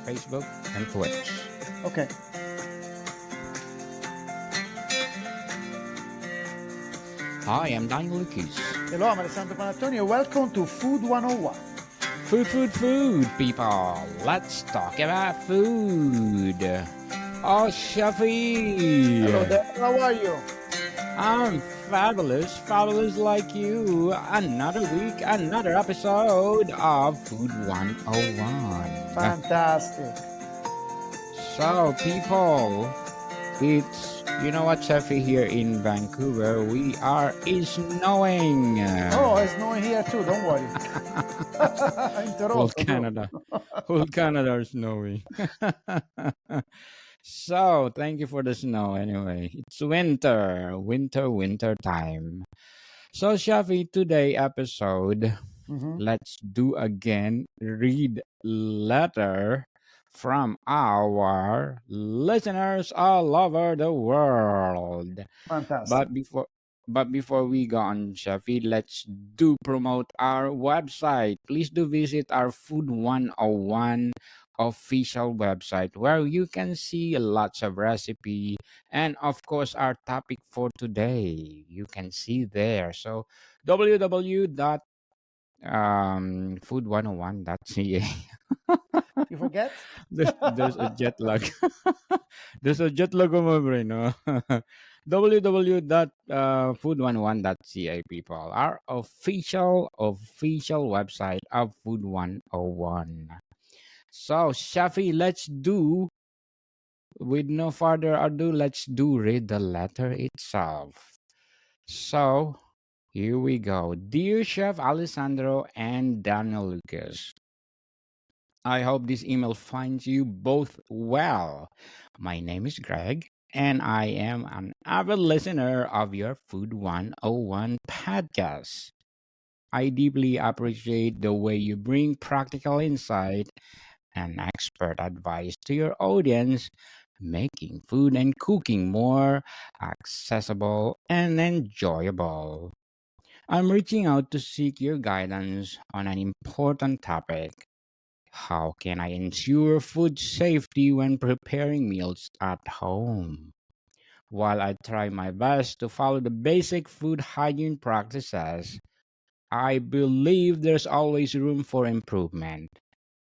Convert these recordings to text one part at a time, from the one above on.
Facebook, and Twitch. Okay. Hi, I'm Daniel Lucas. Hello, I'm Alessandro Panattoni and welcome to Food 101. Food, people. Let's talk about food. Oh, Shafi. Hello there, how are you? I'm fabulous like you. Another week, another episode of Food 101. Fantastic. So, people, it's, you know what, Shafi, here in Vancouver, it's snowing. Oh, it's snowing here too, don't worry. In Toronto. Whole Canada. Whole Canada is snowy. So, thank you for the snow anyway. It's winter time. So, Shafi, today episode, let's do again read letter from our listeners all over the world. Fantastic. But before we go on, Shafi, let's do promote our website. Please do visit our Food 101 official website where you can see lots of recipe and of course our topic for today. You can see there. So www.food101.ca. You forget? There's a jet lag. There's a jet lag on my brain. No? www.food101.ca, people. Our official website of Food 101. So, Shafi, with no further ado, let's read the letter itself. So, here we go. Dear Chef Alessandro and Daniel Lucas, I hope this email finds you both well. My name is Greg, and I am an avid listener of your Food 101 podcast. I deeply appreciate the way you bring practical insight and expert advice to your audience, making food and cooking more accessible and enjoyable. I'm reaching out to seek your guidance on an important topic. How can I ensure food safety when preparing meals at home? While I try my best to follow the basic food hygiene practices, I believe there's always room for improvement,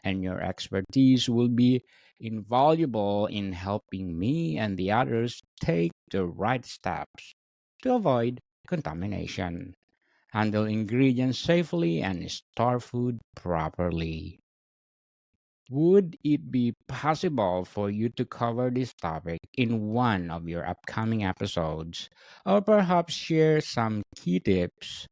and your expertise will be invaluable in helping me and the others take the right steps to avoid contamination, handle ingredients safely, and store food properly. Would it be possible for you to cover this topic in one of your upcoming episodes, or perhaps share some key tips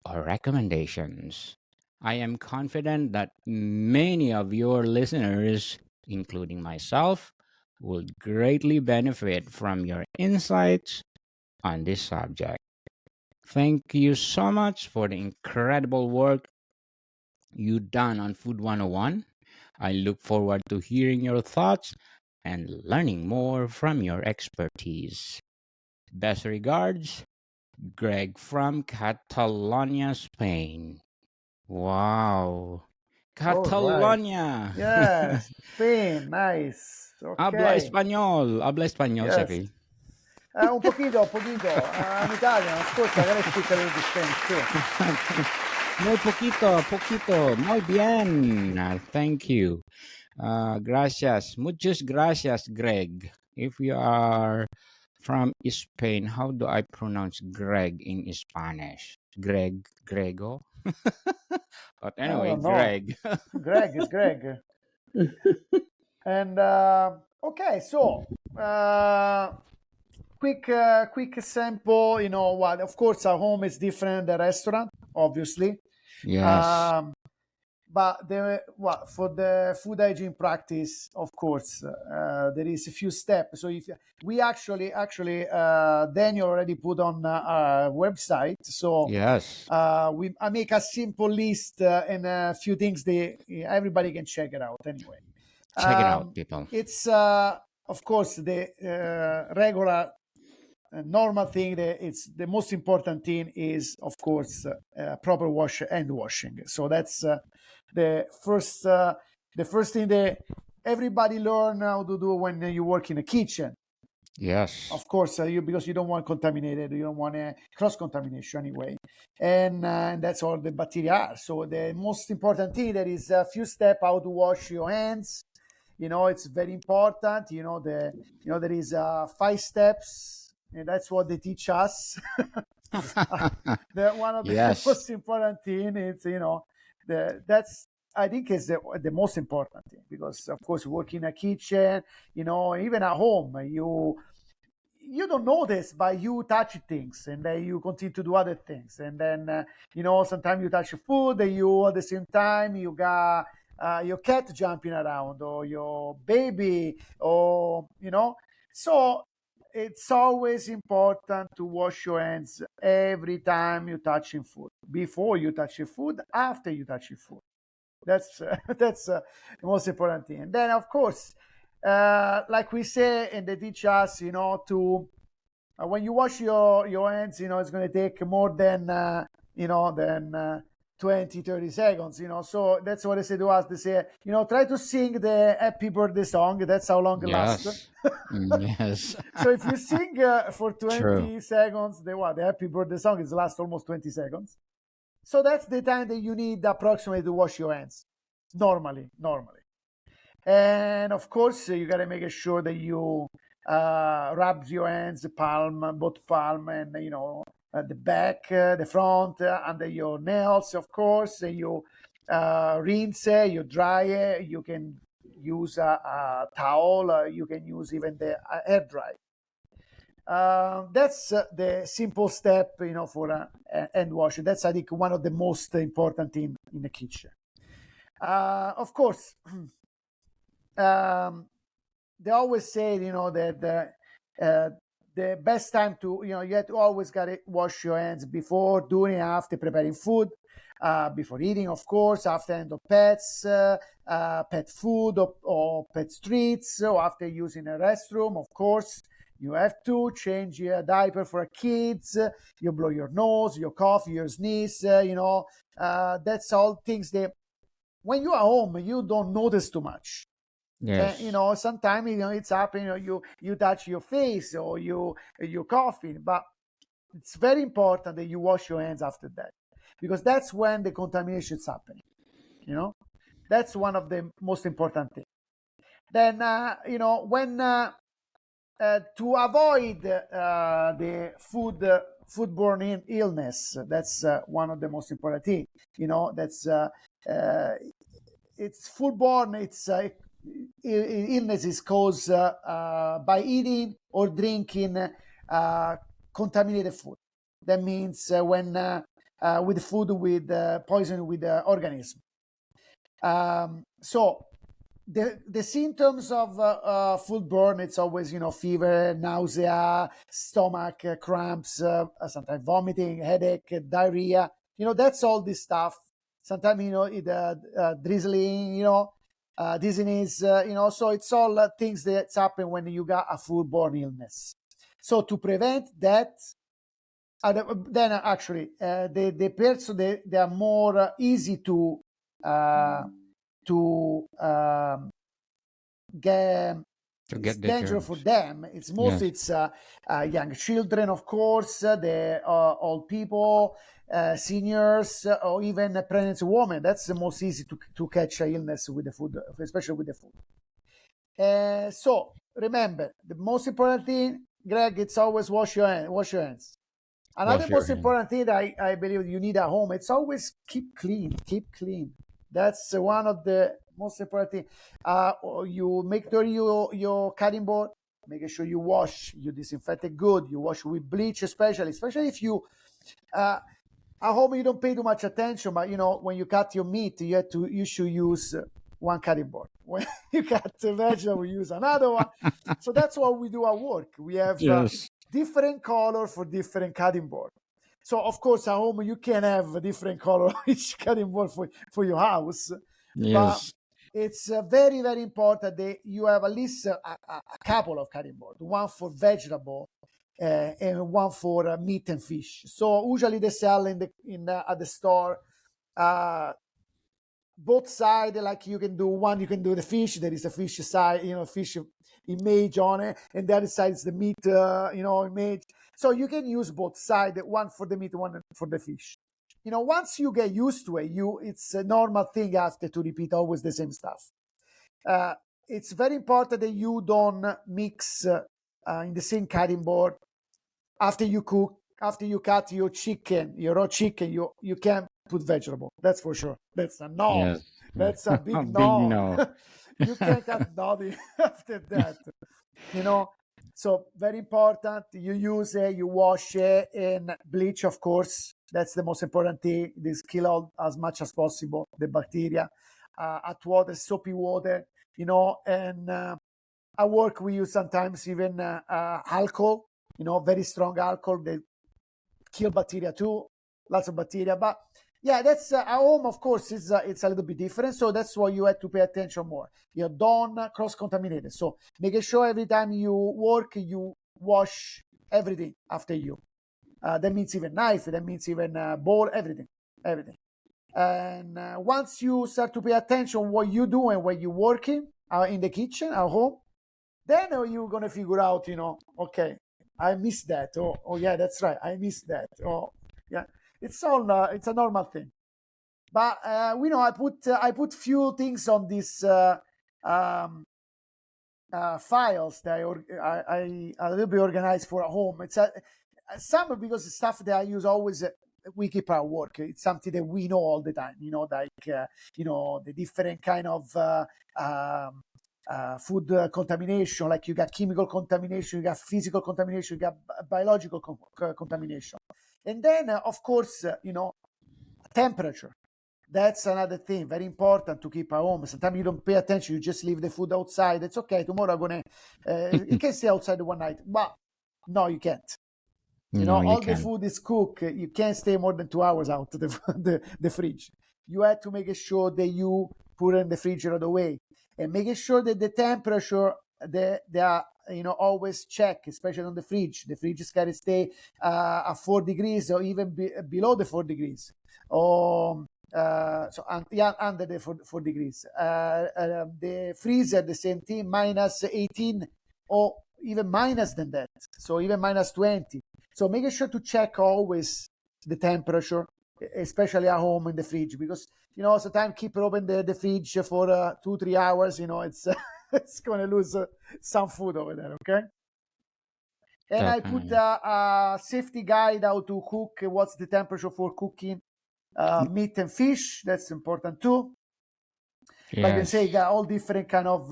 or recommendations? I am confident that many of your listeners, including myself, will greatly benefit from your insights on this subject. Thank you so much for the incredible work you've done on Food 101. I look forward to hearing your thoughts and learning more from your expertise. Best regards, Greg from Catalonia, Spain. Wow. Catalonia. Right. Yes, Spain, nice. Habla Okay. español, Yes. Sefi. Un poquito. In Italian, of course, I gotta speak a little bit Spanish too. Muy poquito. Muy bien. Thank you. Gracias. Muchas gracias, Greg. If you are from Spain, how do I pronounce Greg in Spanish? Grego? But I anyway, don't know. Greg. Greg is Greg. And okay, so quick sample. You know what? Of course, our home is different than the restaurant, obviously. Yes. But for the food hygiene practice, of course, there is a few steps. So if we actually Daniel already put on our website. So Yes. I make a simple list and a few things everybody can check it out anyway. Check it out, people. It's of course the regular normal thing. It's the most important thing is of course proper hand washing. So that's the first thing that everybody learn how to do when you work in a kitchen. Yes. Of course, because you don't want contaminated, you don't want a cross contamination anyway, and that's all the bacteria are. So the most important thing, there is a few steps how to wash your hands. It's very important. There is 5 steps, and that's what they teach us. One of the Yes. most important thing is that's, I think, is the most important thing, because of course work in a kitchen, even at home, you don't notice, but you touch things, and then you continue to do other things, and then sometimes you touch food, and you at the same time you got your cat jumping around, or your baby, or so it's always important to wash your hands every time you touching food, before you touch your food, after you touch your food. That's that's the most important thing. And then, of course, like we say, and they teach us, to when you wash your hands, it's going to take more than 20, 30 seconds. So that's what they say to us. They say, try to sing the happy birthday song. That's how long it lasts. Yes. Yes. So if you sing for True. 20 seconds, the happy birthday song is last almost 20 seconds. So that's the time that you need approximately to wash your hands. Normally. And of course, you got to make sure that you rub your hands, both palm, and the back, the front, under your nails, of course. And you rinse, you dry it. You can use a towel. You can use even the hair dry. That's the simple step, for hand washing. That's, I think, one of the most important thing in the kitchen. Of course, they always say, that the best time to, you have to always got to wash your hands before, during, and after preparing food, before eating, of course, after hand of pets, pet food, or pet treats, or after using a restroom, of course. You have to change your diaper for kids. You blow your nose, you cough, you sneeze. That's all things that when you are home you don't notice too much. Yes. Sometimes it's happening. You touch your face, or you're coughing, but it's very important that you wash your hands after that, because that's when the contamination is happening. That's one of the most important things. Then when to avoid the foodborne illness, that's one of the most important things. That's it's foodborne. It's illness is caused by eating or drinking contaminated food. That means when with food with poison with the organism. So the symptoms of foodborne, it's always fever, nausea, stomach cramps, sometimes vomiting, headache, diarrhea. That's all this stuff. Sometimes it drizzling, dizziness. So it's all things that happen when you got a foodborne illness. So to prevent that, then actually the person, they are more easy to get. To It's get the dangerous for germs. them. It's mostly Yes. it's young children, of course, the old people, seniors, or even pregnant women. That's the most easy to catch a illness with the food, especially with the food. So remember, the most important thing, Greg, it's always wash your hands. Another Wash your most hands. important thing that I believe you need at home, it's always keep clean. That's one of the most important things. You make dirty your cutting board, make sure you wash, you disinfect it good, you wash with bleach, especially if you at home you don't pay too much attention, but when you cut your meat, you should use one cutting board. When you cut the vegetable, we use another one. So that's what we do at work. We have Yes. different color for different cutting board. So of course at home you can have a different color each cutting board for your house, but Yes. it's very, very important that you have at least a couple of cutting board, one for vegetable and one for meat and fish. So usually they sell at the store both sides, like you can do the fish. There is a fish side, fish image on it, and the other side is the meat, image. So you can use both sides, one for the meat, one for the fish. Once you get used to it, it's a normal thing after to repeat always the same stuff. It's very important that you don't mix in the same cutting board. After you cut your raw chicken, you can't put vegetable. That's for sure. That's a no. Yes. That's a big Big no. no. You can't cut nothing after that. So very important. You use it, you wash it in bleach, of course. That's the most important thing. This kill out as much as possible the bacteria. At water, soapy water, and at work we use sometimes even alcohol, very strong alcohol. They kill bacteria too, lots of bacteria. But yeah, that's at home, of course, it's a little bit different. So that's why you have to pay attention more. You don't cross-contaminate it. So making sure every time you work, you wash everything after you. That means even knife, that means even bowl, everything. And once you start to pay attention what you do and when you're working in the kitchen at home, then you're going to figure out, okay, I missed that. Oh yeah, that's right, I missed that. Oh yeah, it's a normal thing. But I put few things on these files that I a little bit organized for at home. It's some because the stuff that I use always. We keep our work. It's something that we know all the time. Like the different kind of food contamination. Like you got chemical contamination, you got physical contamination, you got biological contamination, and then of course temperature. That's another thing, very important to keep at home. Sometimes you don't pay attention, you just leave the food outside. It's okay. Tomorrow I'm gonna. You can stay outside one night, but no, you can't. No, you all the can't. food is cooked. You can't stay more than 2 hours out of the fridge. You have to make sure that you put it in the fridge right away, and making sure that the temperature they are always check, especially on the fridge. The fridge is got to stay at 4 degrees or even below the 4 degrees, or under the 4 degrees. The freezer, the same thing, minus 18 or even minus than that. So even minus 20. So making sure to check always the temperature, especially at home in the fridge, because sometimes keep open the fridge for 2-3 hours. It's it's going to lose some food over there. Okay. And I put Definitely. a safety guide how to cook. What's the temperature for cooking meat and fish? That's important too. Like I say, got all different kind of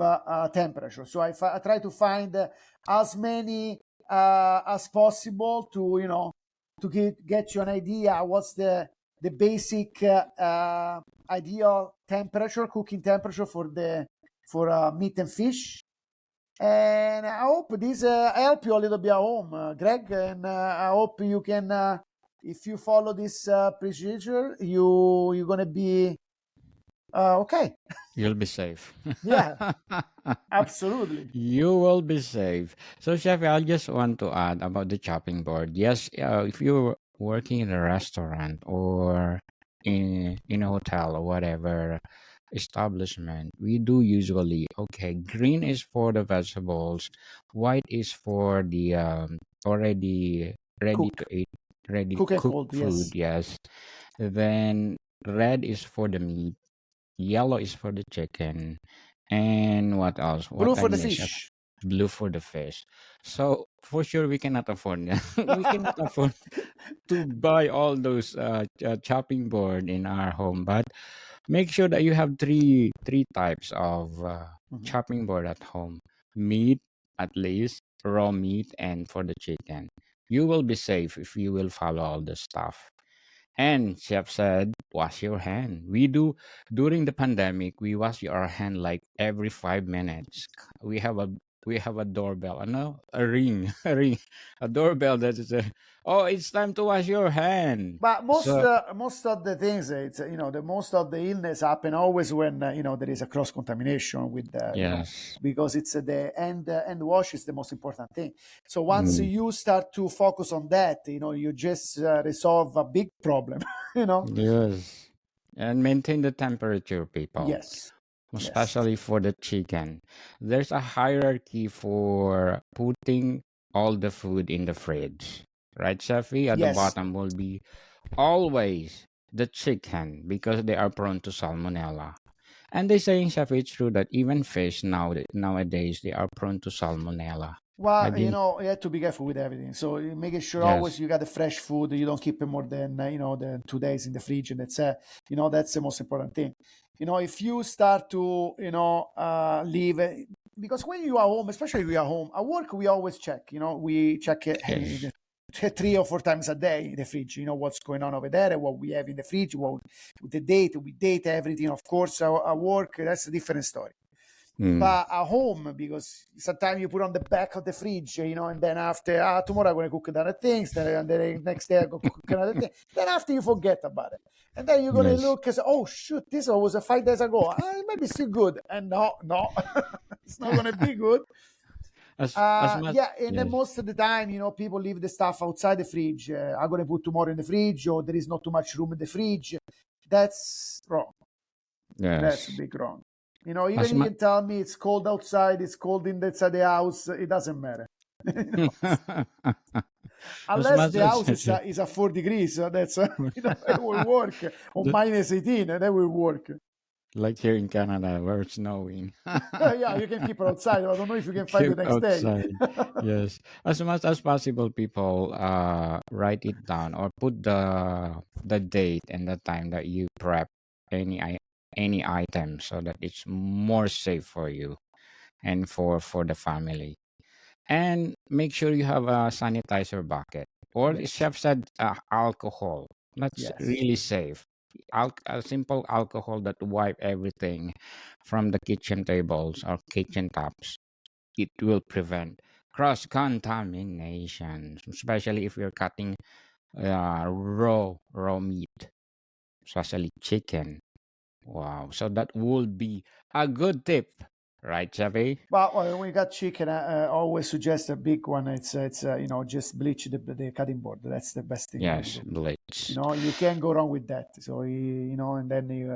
temperature. So I try to find as many as possible to get you an idea what's the basic ideal temperature, cooking temperature for meat and fish. And I hope this help you a little bit at home, Greg. And I hope you can, if you follow this procedure, you're gonna be okay. You'll be safe. Yeah, absolutely. You will be safe. So, Chef, I just want to add about the chopping board. Yes, if you're working in a restaurant or in a hotel or whatever establishment, we do usually, okay, green is for the vegetables, white is for the already ready to Cook, eat, ready cook and cooked hold. food. Yes. Yes. Then red is for the meat, yellow is for the chicken, and what else? Blue What I for the miss? fish. Blue for the fish. So for sure we cannot afford we cannot afford to buy all those chopping board in our home, but make sure that you have three types of Mhm. chopping board at home. Meat, at least raw meat, and for the chicken. You will be safe if you will follow all the stuff. And chef said, wash your hand. We do during the pandemic. We wash our hand like every 5 minutes. We have a we have a doorbell. No, a ring, a ring, a doorbell that is a. Oh, it's time to wash your hand. But So most of the things, it's the most of the illness happen always when there is a cross contamination with yes, because it's the end wash is the most important thing. So once mm, you start to focus on that, you just resolve a big problem. you know. yes. And maintain the temperature, people, Yes, yes, especially for the chicken. There's a hierarchy for putting all the food in the fridge. Right, Chefy? At the yes. bottom will be always the chicken because they are prone to salmonella. And they saying, Chef, it's true that even fish nowadays they are prone to salmonella. Well, Have you? you have to be careful with everything. So you making sure always Yes. you got the fresh food. You don't keep it more than than 2 days in the fridge, and that's the most important thing. If you start to leave it, because when you are home, especially if we are home at work, we always check. We check it Yes. 3 or 4 times a day in the fridge. What's going on over there, what we have in the fridge, what the date, we date everything. Of course, at work, that's a different story. Mm. But at home, because sometimes you put on the back of the fridge, and then after, tomorrow I'm going to cook another things, then the next day I go cook another thing. Then after you forget about it. And then you're going to Yes. look and say, oh, shoot, this one was 5 days ago. It might be still good. And no, no, it's not going to be good. As much. Yeah, and then Yes. most of the time, people leave the stuff outside the fridge. I'm going to put tomorrow in the fridge, or there is not too much room in the fridge. That's wrong. That's a Yes. big wrong. As Even you much. can tell me it's cold outside, it's cold inside the house. It doesn't matter. As Unless much the as house is at 4 degrees, that's it will work. Or the- minus 18, that will work. like here in Canada, where it's snowing. Yeah, you can keep it outside. I don't know if you can find Keep the next day. outside. Yes. As much as possible, people write it down or put the date and the time that you prep any any item so that it's more safe for you and for the family. And make sure you have a sanitizer bucket. Or the Yes, chef said alcohol. That's yes. really safe. A simple alcohol that wipe everything from the kitchen tables or kitchen tops. It will prevent cross-contamination, especially if you're cutting raw meat, especially chicken. Wow. So that would be a good tip, right, Chavi? But when you got chicken, I always suggest a big one. It's just bleach the cutting board. That's the best thing you can Yes, do. blitz. You can't go wrong with that. So and then you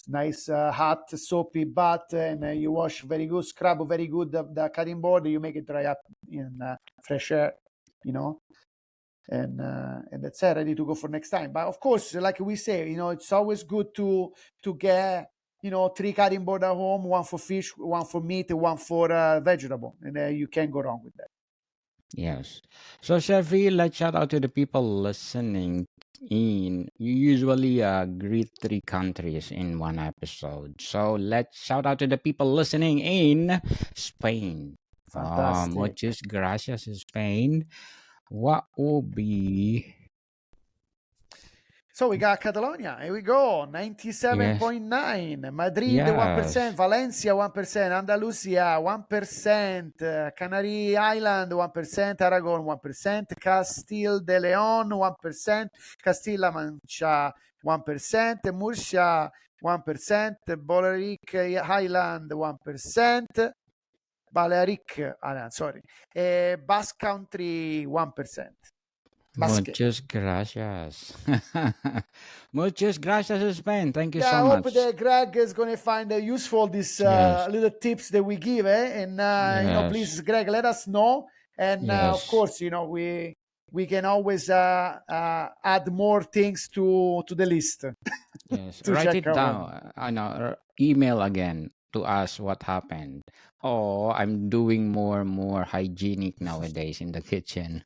nice hot soapy bath, and you wash very good, scrub very good the cutting board. You make it dry up in fresh air, you know, and that's it, ready to go for next time. But of course, like we say, it's always good to get 3 cutting board at home, one for fish, one for meat, and one for vegetable, and you can't go wrong with that. Yes. So, Chevy, let's shout out to the people listening in. You usually greet three countries in one episode. So, let's shout out to the people listening in Spain. Fantastic. Muchas gracias, Spain. What will be. So we got Catalonia. Here we go. Yes. 97.9. Madrid, 1%. Yes. Valencia, 1%. Andalusia, 1%. Canary Island, 1%. Aragon, 1%. Castile de Leon, 1%. Castilla Mancha, 1%. Murcia, 1%. Balearic Highland, 1%. Balearic, sorry. Basque Country, 1%. Basque. Muchas gracias. Muchas gracias, Spain. Thank you Yeah, so I hope much. that Greg is going to find useful these Yes. little tips that we give, and please, Yes. Greg, let us know. And of Yes. course, we can always add more things to the list Yes, to write check it out. down. Email again to us what happened. Oh, I'm doing more hygienic nowadays in the kitchen.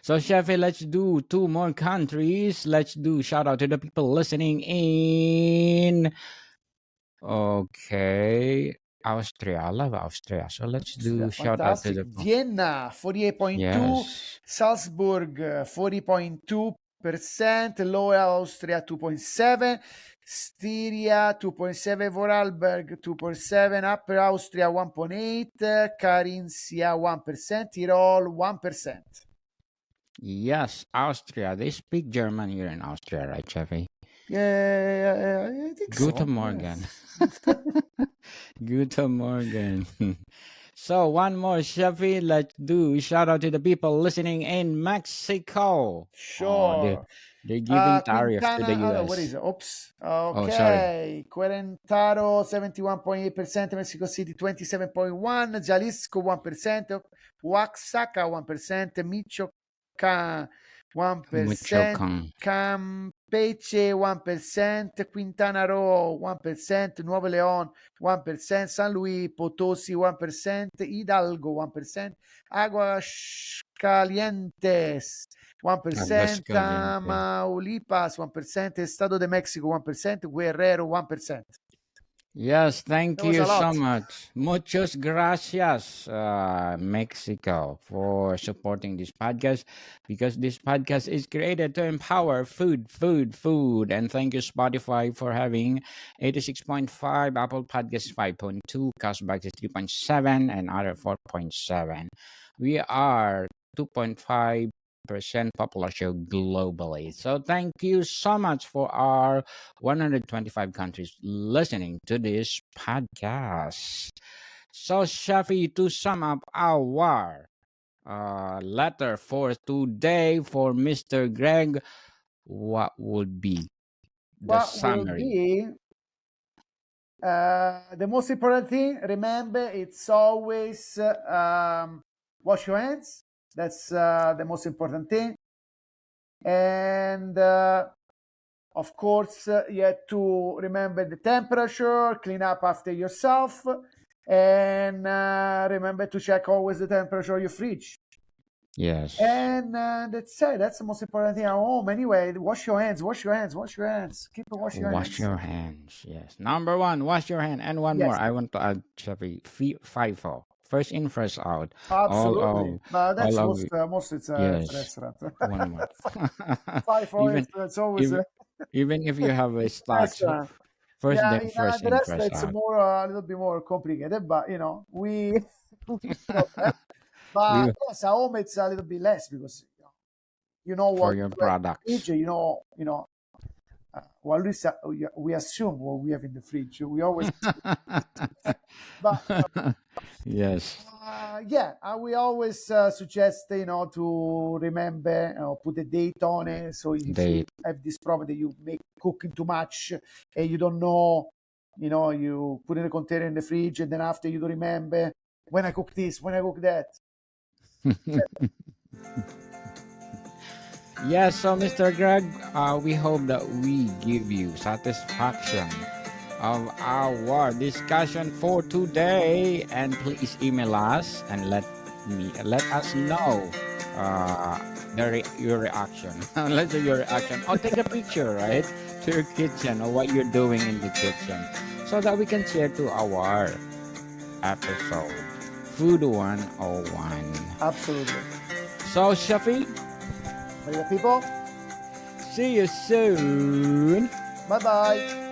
So, Chefy, let's do two more countries. Let's do shout out to the people listening in. Okay, Austria. I love Austria. So let's do shout out to Fantastic. the. Vienna, 48.2. Yes. Salzburg, 40.2%. Lower Austria, 2.7. Styria, 2.7. Vorarlberg, 2.7. Upper Austria, 1.8. Carinthia, 1%. Tirol, 1%. Yes, Austria. They speak German here in Austria, right, Chefy? Yeah, I think Guten so. Morgen. Guten Morgen. So one more, Chevy. Let's do shout out to the people listening in Mexico. Oh, Sure. They're giving tariff to the Quintana, what is US. it? Oops. Oh, sorry. Okay. Querétaro, 71.8%. Mexico City, 27.1%. Jalisco, 1%. Oaxaca, 1%. Michoacán, 1%. Michoacan. Campeche, 1%. Quintana Roo, 1%. Nuevo León, 1%. San Luis Potosí, 1%. Hidalgo, 1%. Aguascalientes, 1%, Aguascalientes. Tamaulipas, 1%, Estado de Mexico, 1%, Guerrero, 1%. Yes, thank That was you a lot. so much. Muchas gracias, Mexico, for supporting this podcast because this podcast is created to empower food, food, food. And thank you, Spotify, for having 86.5, Apple Podcasts 5.2, Castbox is 3.7, and other 4.7. We are 2.5% popular show globally. So thank you so much for our 125 countries listening to this podcast. So, Shafi, to sum up our letter for today for Mr. Greg, what would be the What will summary? be the most important thing? Remember, it's always wash your hands. That's the most important thing. And of course, you have to remember the temperature, clean up after yourself, and remember to check always the temperature of your fridge. Yes. And that's it. That's the most important thing at home. Anyway, wash your hands, wash your hands, wash your hands. Keep on washing your Wash hands. your hands. Yes. Number one, wash your hand. And one more. Yes, I want to add, Shafi, FIFO. First in, first out. absolutely. But that's All of, most it's a yes. restaurant. One more. Five for even, it. It's always even, a even if you have a stock, so restaurant. first Yeah, then, first the in, rest first it's out. more a little bit more complicated, but we we know that. But We yes, at home it's a little bit less because you know for what your you have in the products. fridge. Well, at least we assume what we have in the fridge. We always, but Yes, yeah, we always suggest to remember, put a date on it. So if you they have this problem that you make cooking too much and you don't know, you put in a container in the fridge and then after you don't remember when I cook this, when I cook that. yes. So, Mr. Greg, we hope that we give you satisfaction of our discussion for today, and please email us and let us know uh, your reaction. Let's do your reaction. Or take a picture, right, to your kitchen or what you're doing in the kitchen, so that we can share to our episode Food 101. Absolutely. So, Shafi, My people, see you soon. bye bye.